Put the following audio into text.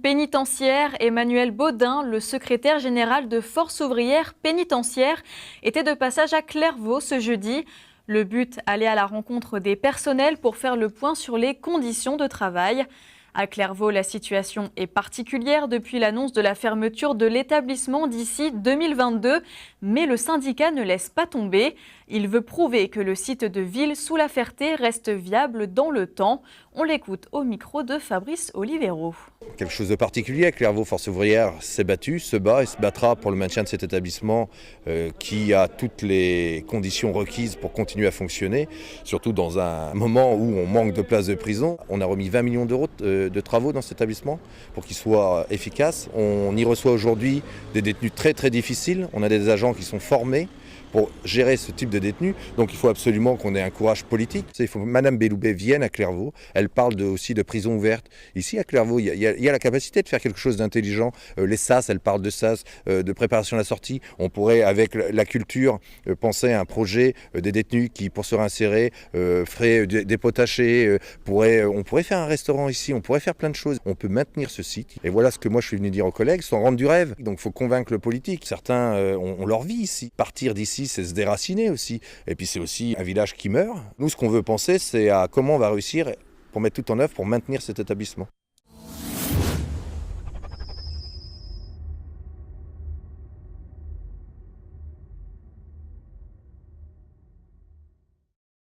Pénitentiaire, Emmanuel Baudin, le secrétaire général de Force ouvrière pénitentiaire, était de passage à Clairvaux ce jeudi. Le but, aller à la rencontre des personnels pour faire le point sur les conditions de travail. À Clairvaux, la situation est particulière depuis l'annonce de la fermeture de l'établissement d'ici 2022, mais le syndicat ne laisse pas tomber. Il veut prouver que le site de Ville-sous-la-Ferté reste viable dans le temps. On l'écoute au micro de Fabrice Olivero. Quelque chose de particulier à Clairvaux, Force ouvrière s'est battue, se bat et se battra pour le maintien de cet établissement qui a toutes les conditions requises pour continuer à fonctionner, surtout dans un moment où on manque de places de prison. On a remis 20 millions d'euros de travaux dans cet établissement pour qu'il soit efficace. On y reçoit aujourd'hui des détenus très très difficiles. On a des agents qui sont formés pour gérer ce type de détenus. Donc il faut absolument qu'on ait un courage politique. Il faut que Mme Belloubet vienne à Clairvaux. Elle parle aussi de prison ouverte. Ici à Clairvaux, il y a la capacité de faire quelque chose d'intelligent. Les SAS, elle parle de SAS, de préparation à la sortie. On pourrait, avec la culture, penser à un projet des détenus qui, pour se réinsérer, feraient des potachés. On pourrait faire un restaurant ici. On pourrait faire plein de choses. On peut maintenir ce site. Et voilà ce que moi je suis venu dire aux collègues, sans rendre du rêve. Donc il faut convaincre le politique. Certains ont leur vie ici. Partir d'ici, c'est se déraciner aussi. Et puis c'est aussi un village qui meurt. Nous, ce qu'on veut penser, c'est à comment on va réussir pour mettre tout en œuvre pour maintenir cet établissement.